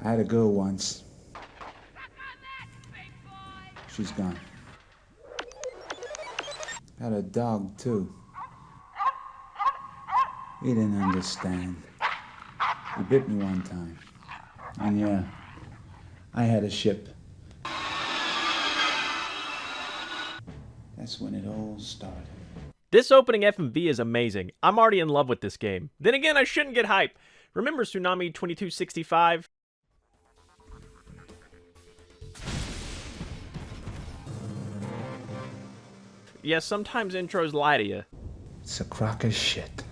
I had a girl once. She's gone. Had a dog too. He didn't understand. He bit me one time. And yeah, I had a ship. That's when it all started. This opening FMV is amazing. I'm already in love with this game. Then again, I shouldn't get hype. Remember Tsunami 2265? Yes, sometimes intros lie to you. It's a crock of shit.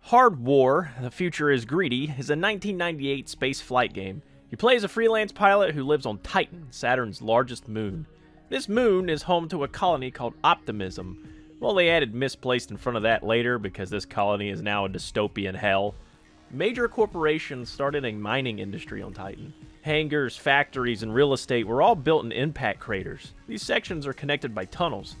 Hardwar, The Future is Greedy, is a 1998 space flight game. You play as a freelance pilot who lives on Titan, Saturn's largest moon. This moon is home to a colony called Optimism. Well, they added misplaced in front of that later because this colony is now a dystopian hell. Major corporations started a mining industry on Titan. Hangars, factories, and real estate were all built in impact craters. These sections are connected by tunnels.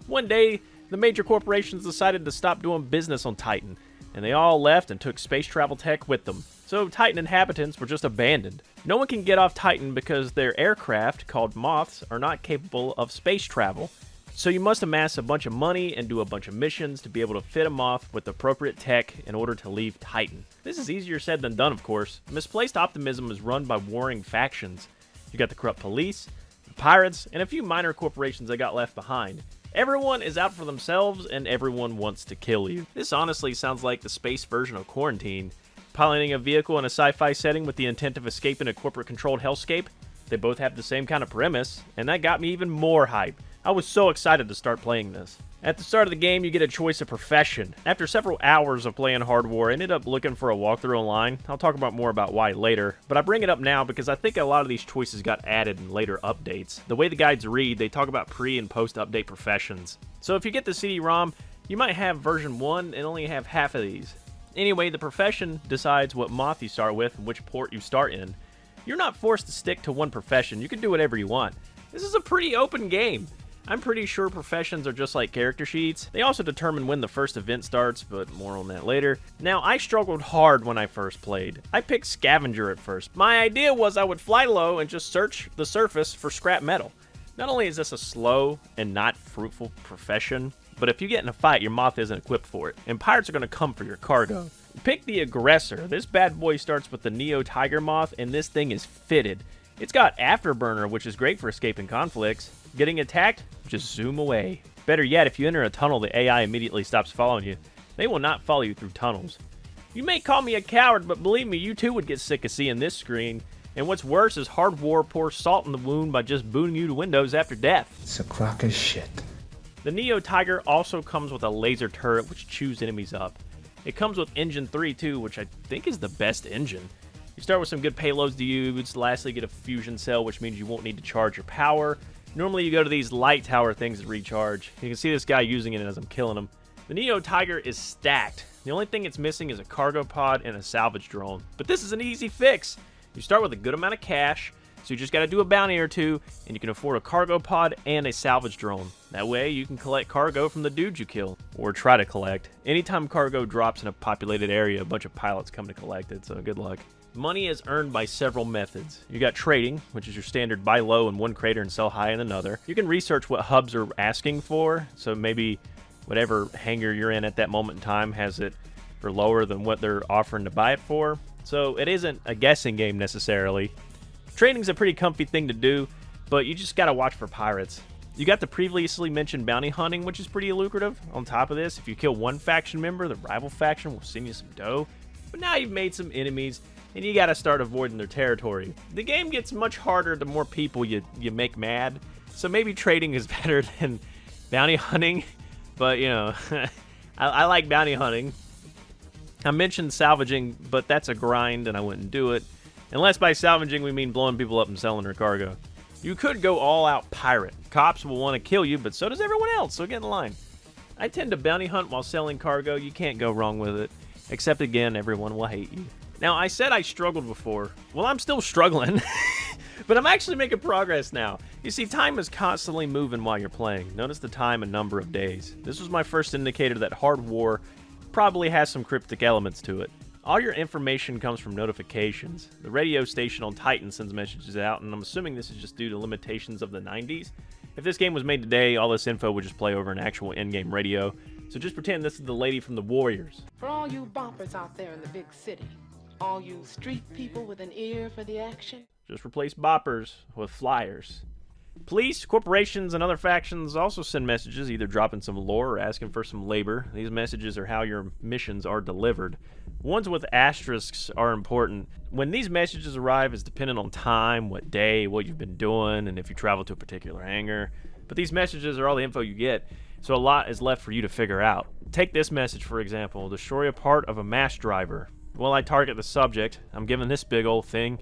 One day, the major corporations decided to stop doing business on Titan, and they all left and took space travel tech with them. So Titan inhabitants were just abandoned. No one can get off Titan because their aircraft, called Moths, are not capable of space travel. So you must amass a bunch of money and do a bunch of missions to be able to fit them off with appropriate tech in order to leave Titan. This is easier said than done, of course. Misplaced Optimism is run by warring factions. You got the corrupt police, the pirates, and a few minor corporations that got left behind. Everyone is out for themselves, and everyone wants to kill you. This honestly sounds like the space version of Quarantine. Piloting a vehicle in a sci-fi setting with the intent of escaping a corporate-controlled hellscape. They both have the same kind of premise, and that got me even more hype. I was so excited to start playing this. At the start of the game, you get a choice of profession. After several hours of playing Hardwar, I ended up looking for a walkthrough online. I'll talk more about why later, but I bring it up now because I think a lot of these choices got added in later updates. The way the guides read, they talk about pre- and post-update professions. So if you get the CD-ROM, you might have version 1 and only have half of these. Anyway, the profession decides what moth you start with and which port you start in. You're not forced to stick to one profession, you can do whatever you want. This is a pretty open game. I'm pretty sure professions are just like character sheets. They also determine when the first event starts, but more on that later. Now, I struggled hard when I first played. I picked Scavenger at first. My idea was I would fly low and just search the surface for scrap metal. Not only is this a slow and not fruitful profession, but if you get in a fight, your moth isn't equipped for it, and pirates are going to come for your cargo. Pick the Aggressor. This bad boy starts with the Neo Tiger Moth, and this thing is fitted. It's got Afterburner, which is great for escaping conflicts. Getting attacked? Just zoom away. Better yet, if you enter a tunnel, the AI immediately stops following you. They will not follow you through tunnels. You may call me a coward, but believe me, you too would get sick of seeing this screen. And what's worse is Hardwar pours salt in the wound by just booting you to Windows after death. It's a crock of shit. The Neo Tiger also comes with a laser turret which chews enemies up. It comes with Engine 3 too, which I think is the best engine. You start with some good payloads to use, lastly get a fusion cell, which means you won't need to charge your power. Normally you go to these light tower things to recharge. You can see this guy using it as I'm killing him. The Neo Tiger is stacked. The only thing it's missing is a cargo pod and a salvage drone. But this is an easy fix. You start with a good amount of cash, so you just gotta do a bounty or two, and you can afford a cargo pod and a salvage drone. That way you can collect cargo from the dudes you kill, or try to collect. Anytime cargo drops in a populated area, a bunch of pilots come to collect it, so good luck. Money is earned by several methods. You got trading, which is your standard buy low in one crater and sell high in another. You can research what hubs are asking for, so maybe whatever hangar you're in at that moment in time has it for lower than what they're offering to buy it for. So it isn't a guessing game necessarily. Trading's a pretty comfy thing to do, but you just gotta watch for pirates. You got the previously mentioned bounty hunting, which is pretty lucrative. On top of this, if you kill one faction member, the rival faction will send you some dough. But now you've made some enemies, and you gotta start avoiding their territory. The game gets much harder the more people you make mad, so maybe trading is better than bounty hunting, but you know, I like bounty hunting. I mentioned salvaging, but that's a grind and I wouldn't do it. Unless by salvaging we mean blowing people up and selling their cargo. You could go all out pirate. Cops will want to kill you, but so does everyone else, so get in line. I tend to bounty hunt while selling cargo. You can't go wrong with it. Except again, everyone will hate you. Now, I said I struggled before. Well, I'm still struggling. But I'm actually making progress now. You see, time is constantly moving while you're playing. Notice the time and number of days. This was my first indicator that Hardwar probably has some cryptic elements to it. All your information comes from notifications. The radio station on Titan sends messages out, and I'm assuming this is just due to limitations of the 90s. If this game was made today, all this info would just play over an actual in-game radio. So just pretend this is the lady from the Warriors. For all you boppers out there in the big city, all you street people with an ear for the action, just replace boppers with flyers. Police, corporations, and other factions also send messages, either dropping some lore or asking for some labor. These messages are how your missions are delivered. Ones with asterisks are important. When these messages arrive, it's dependent on time, what day, what you've been doing, and if you travel to a particular hangar. But these messages are all the info you get, so a lot is left for you to figure out. Take this message, for example. Destroy a part of a mass driver. Well, I target the subject. I'm given this big old thing.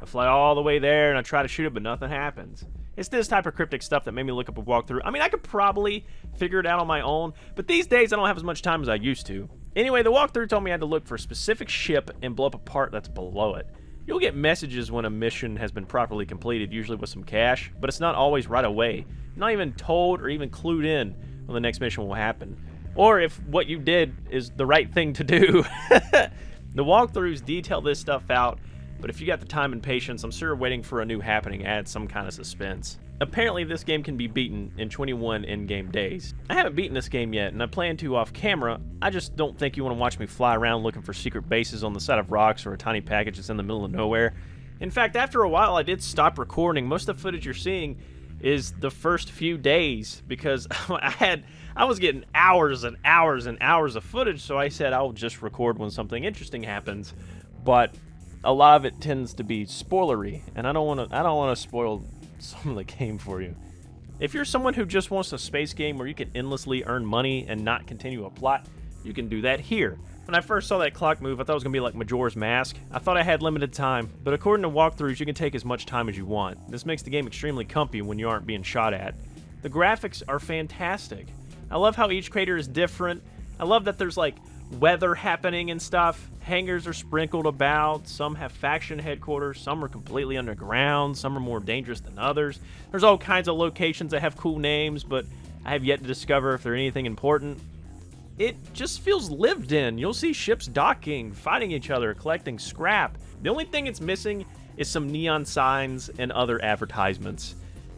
I fly all the way there, and I try to shoot it, but nothing happens. It's this type of cryptic stuff that made me look up a walkthrough. I mean, I could probably figure it out on my own, but these days I don't have as much time as I used to. Anyway, the walkthrough told me I had to look for a specific ship and blow up a part that's below it. You'll get messages when a mission has been properly completed, usually with some cash, but it's not always right away. You're not even told or even clued in when the next mission will happen, or if what you did is the right thing to do. The walkthroughs detail this stuff out, but if you got the time and patience, I'm sure waiting for a new happening adds some kind of suspense. Apparently, this game can be beaten in 21 in-game days. I haven't beaten this game yet, and I plan to off camera. I just don't think you want to watch me fly around looking for secret bases on the side of rocks or a tiny package that's in the middle of nowhere. In fact, after a while, I did stop recording. Most of the footage you're seeing is the first few days because I was getting hours and hours and hours of footage, so I said I'll just record when something interesting happens. But a lot of it tends to be spoilery, and I don't want to spoil some of the game for you. If you're someone who just wants a space game where you can endlessly earn money and not continue a plot, you can do that here. When I first saw that clock move, I thought it was going to be like Majora's Mask. I thought I had limited time, but according to walkthroughs, you can take as much time as you want. This makes the game extremely comfy when you aren't being shot at. The graphics are fantastic. I love how each crater is different. I love that there's like weather happening and stuff. Hangars are sprinkled about. Some have faction headquarters. Some are completely underground. Some are more dangerous than others. There's all kinds of locations that have cool names, but I have yet to discover if they're anything important. It just feels lived in. You'll see ships docking, fighting each other, collecting scrap. The only thing it's missing is some neon signs and other advertisements.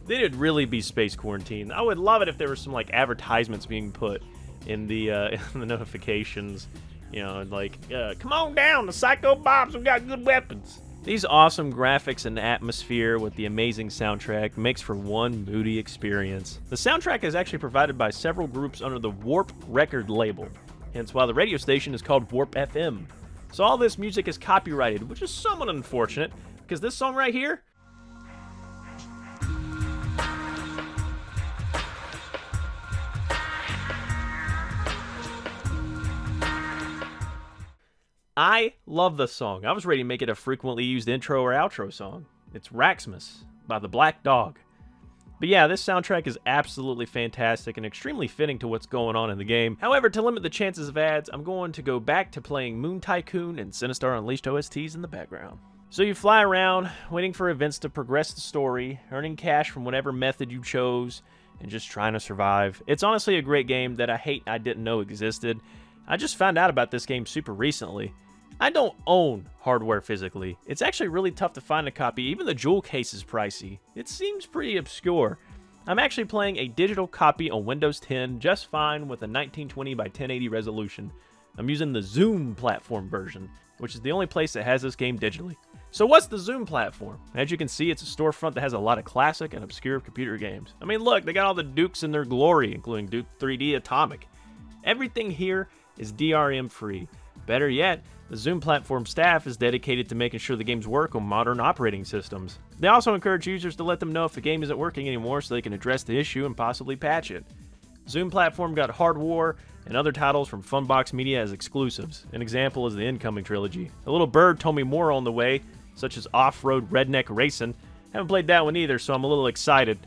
They'd really be Space Quarantine. I would love it if there were some like advertisements being put in the notifications. You know, like, come on down, the Psycho Bobs, we've got good weapons. These awesome graphics and atmosphere with the amazing soundtrack makes for one moody experience. The soundtrack is actually provided by several groups under the Warp record label, hence why the radio station is called Warp FM. So all this music is copyrighted, which is somewhat unfortunate, because this song right here, I love this song. I was ready to make it a frequently used intro or outro song. It's Raxmas by the Black Dog. But yeah, this soundtrack is absolutely fantastic and extremely fitting to what's going on in the game. However, to limit the chances of ads, I'm going to go back to playing Moon Tycoon and Sinistar Unleashed OSTs in the background. So you fly around, waiting for events to progress the story, earning cash from whatever method you chose, and just trying to survive. It's honestly a great game that I didn't know existed. I just found out about this game super recently. I don't own Hardwar physically. It's actually really tough to find a copy. Even the jewel case is pricey. It seems pretty obscure. I'm actually playing a digital copy on Windows 10 just fine with a 1920 by 1080 resolution. I'm using the Zoom platform version, which is the only place that has this game digitally. So what's the Zoom platform? As you can see, it's a storefront that has a lot of classic and obscure computer games. I mean, look, they got all the Dukes in their glory, including Duke 3D Atomic. Everything here is DRM free. Better yet, the Zoom platform staff is dedicated to making sure the games work on modern operating systems. They also encourage users to let them know if the game isn't working anymore so they can address the issue and possibly patch it. Zoom platform got Hardwar and other titles from Funbox Media as exclusives. An example is the Incoming trilogy. A little bird told me more on the way, such as Off-Road Redneck Racing. Haven't played that one either, so I'm a little excited.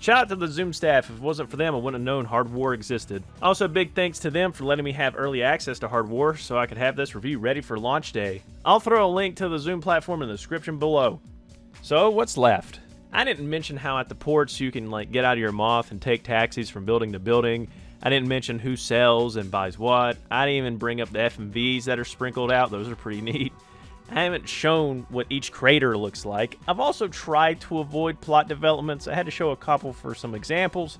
Shout out to the Zoom staff. If it wasn't for them, I wouldn't have known Hardwar existed. Also, big thanks to them for letting me have early access to Hardwar so I could have this review ready for launch day. I'll throw a link to the Zoom platform in the description below. So, what's left? I didn't mention how at the ports you can like get out of your moth and take taxis from building to building. I didn't mention who sells and buys what. I didn't even bring up the FMVs that are sprinkled out. Those are pretty neat. I haven't shown what each crater looks like. I've also tried to avoid plot developments. I had to show a couple for some examples,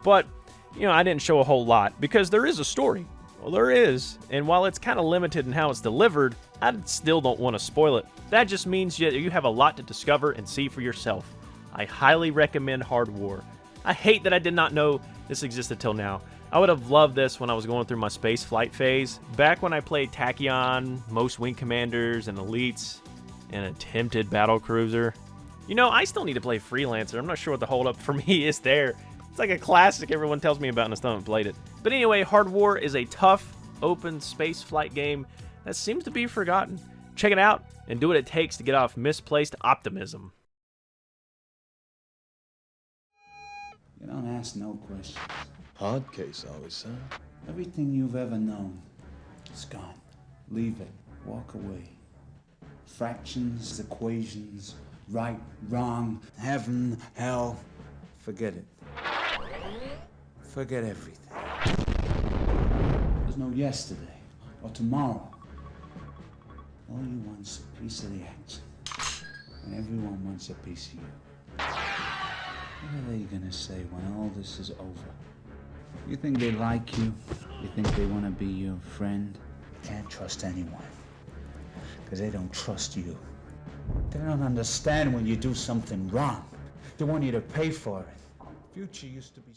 but I didn't show a whole lot because there is a story. Well, there is, and while it's kind of limited in how it's delivered, I still don't want to spoil it. That just means you have a lot to discover and see for yourself. I highly recommend Hardwar. I hate that I did not know this existed till now. I would have loved this when I was going through my space flight phase, back when I played Tachyon, most wing commanders and elites, and attempted battle cruiser. I still need to play Freelancer. I'm not sure what the holdup for me is there. It's like a classic everyone tells me about and I still haven't played it. But anyway, Hardwar is a tough, open space flight game that seems to be forgotten. Check it out and do what it takes to get off misplaced optimism. You don't ask no questions. Hard case, always, sir. Everything you've ever known is gone. Leave it. Walk away. Fractions, equations, right, wrong, heaven, hell. Forget it. Forget everything. There's no yesterday or tomorrow. All you want's a piece of the action. And everyone wants a piece of you. What are they gonna say when all this is over? You think they like you? You think they want to be your friend? You can't trust anyone. Because they don't trust you. They don't understand when you do something wrong. They want you to pay for it. Future used to be...